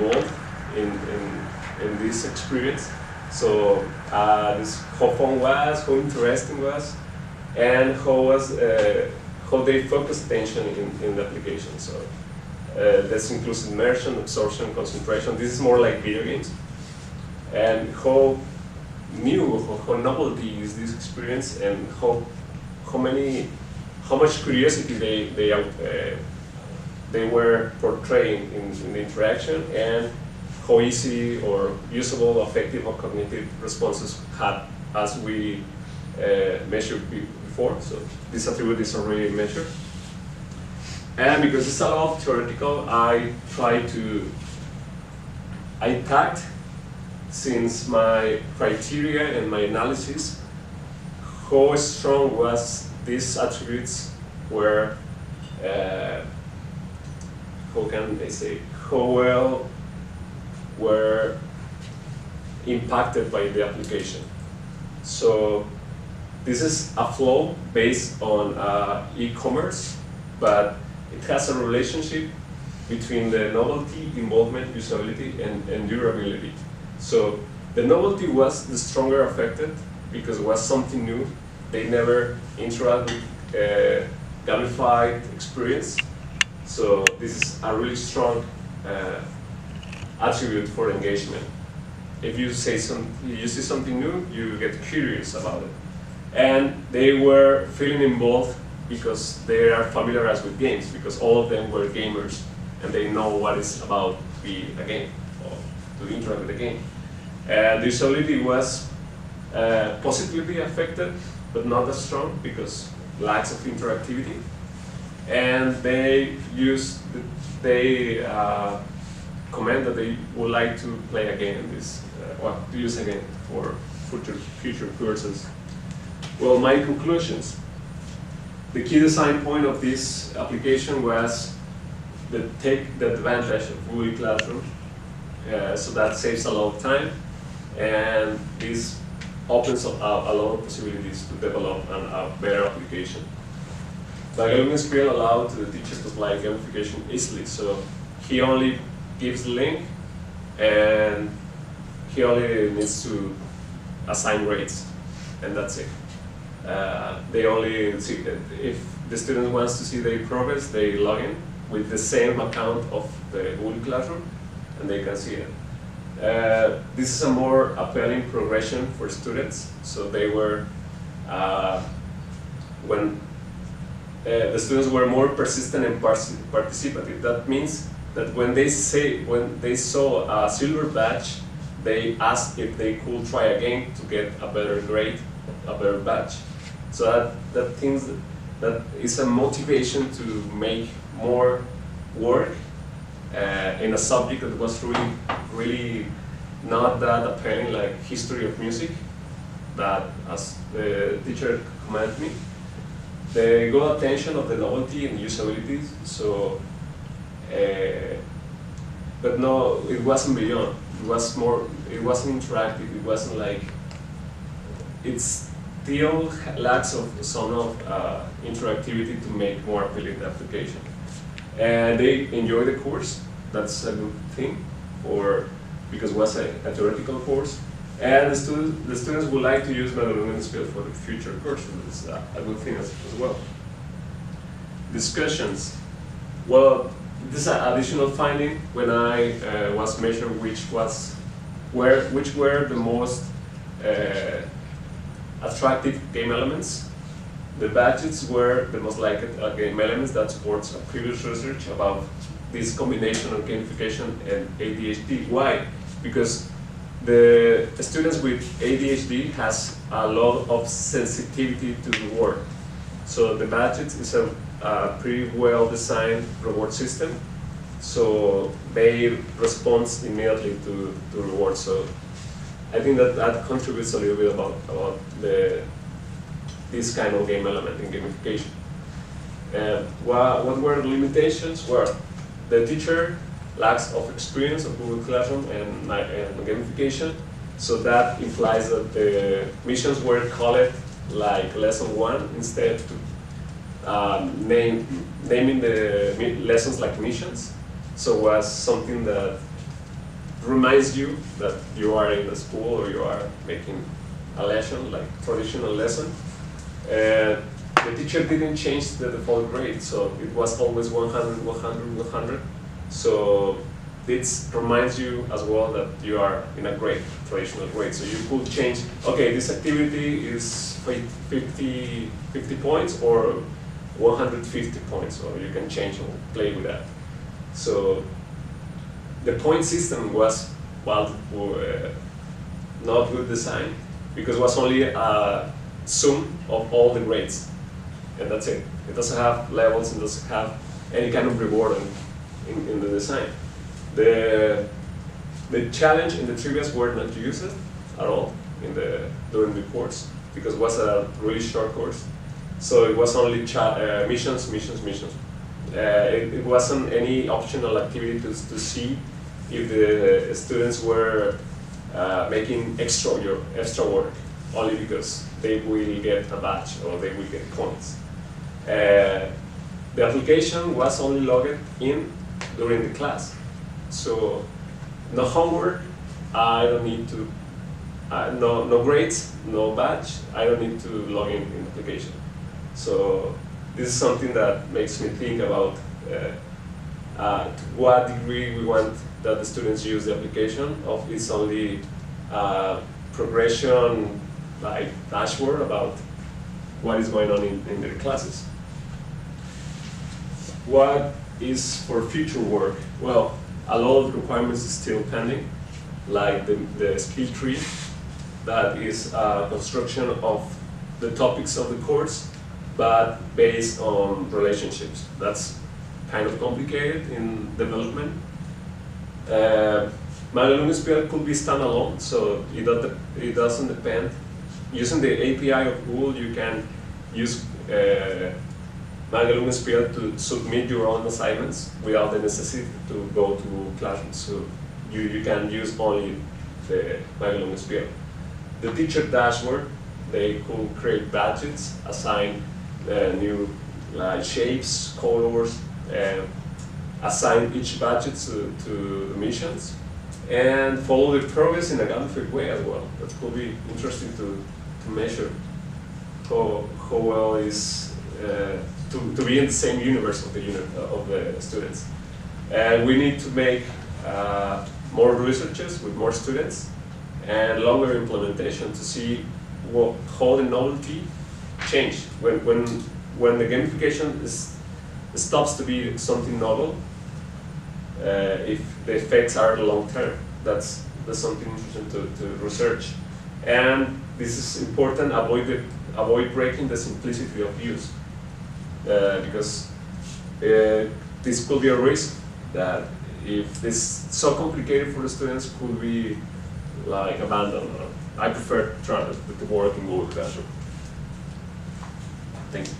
involved in this experience. So this how fun was, how interesting was, and how they focus attention in the application. So this includes immersion, absorption, concentration. This is more like video games. And how new, how novelty is this experience, and how much curiosity they were portraying in the interaction, and how easy or usable, affective, or cognitive responses had, as we measured before. So this attribute is already measured. And because it's a lot of theoretical, I tagged, since my criteria and my analysis, how strong was these attributes were, how can I say, how well were impacted by the application. So this is a flow based on e-commerce, but it has a relationship between the novelty, involvement, usability, and durability. So the novelty was the stronger affected because it was something new. They never interact with gamified experience. So this is a really strong attribute for engagement. If you see something new, you get curious about it. And they were feeling involved because they are familiarized with games, because all of them were gamers and they know what it's about to be a game or to interact with the game. And the usability was positively affected, but not as strong because lacks of interactivity. And they comment that they would like to play again this, or to use again for future courses. Well, my conclusions. The key design point of this application was to take the advantage of Google Classroom, so that saves a lot of time, and this opens up a lot of possibilities to develop a better application. The alumni skill allowed the teachers to apply gamification easily, so he only gives the link, and he only needs to assign grades, and that's it. They only see, if the student wants to see their progress, they log in with the same account of the Google Classroom, and they can see it. This is a more appealing progression for students, so they were, when the students were more persistent and participative. That means that when they saw a silver badge, they asked if they could try again to get a better grade, a better badge. So that is a motivation to make more work in a subject that was really not that appealing, like history of music, that, as the teacher commented me, the got attention of the novelty and usability. So, but no, it wasn't beyond. It was more. It wasn't interactive. It wasn't like. It still lacks of some of interactivity to make more appealing the application. And they enjoy the course. That's a good thing, because it was a theoretical course. And the students would like to use Portalen for the future courses. It's a good thing as well. Discussions. Well, this is an additional finding when I was measuring which were the most attractive game elements. The badges were the most liked game elements. That supports a previous research about this combination of gamification and ADHD. Why? Because the students with ADHD has a lot of sensitivity to reward. So the badges is a pretty well designed reward system. So they respond immediately to reward. So I think that contributes a little bit about this kind of game element in gamification. What were the limitations? Well, the teacher lacks of experience of Google Classroom and gamification, so that implies that the missions were called like lesson 1 instead to naming the lessons like missions. So it was something that reminds you that you are in a school or you are making a lesson, like traditional lesson. The teacher didn't change the default grade, so it was always 100, 100, 100. So this reminds you as well that you are in a grade, traditional grade. So you could change, okay, this activity is 50 points or 150 points, or you can change or play with that. So the point system was, well, not good design, because it was only a sum of all the grades, and that's it. It doesn't have levels, it doesn't have any kind of reward in the design. The challenge and the trivias were not used at all during the course, because it was a really short course. So it was only missions, missions, missions. It wasn't any optional activity to see if the students were making extra work, only because they will get a badge or they will get points. The application was only logged in during the class. So no homework, I don't need to, no grades, no badge, I don't need to log in the application. So this is something that makes me think about to what degree we want that the students use the application, of it's only progression like dashboard about what is going on in their classes. What is for future work? Well, a lot of requirements is still pending, like the skill tree, that is a construction of the topics of the course, but based on relationships. That's kind of complicated in development. MyAlumniSphere could be standalone, so it doesn't depend. Using the API of Google, you can use MyAlumniSphere to submit your own assignments without the necessity to go to classrooms. So you can use only the MyAlumniSphere. The teacher dashboard, they could create badges, assign new shapes, colors, assign each badge to the missions, and follow the progress in a gamified way as well. That could be interesting to measure how well is to be in the same universe of the students. And we need to make more researches with more students and longer implementation to see how the novelty change when the gamification stops to be something novel. If the effects are long term, that's something interesting to research. And this is important. Avoid breaking the simplicity of use, because this could be a risk that if this is so complicated for the students, could be like abandoned. I prefer to work in Google Classroom. Thank you.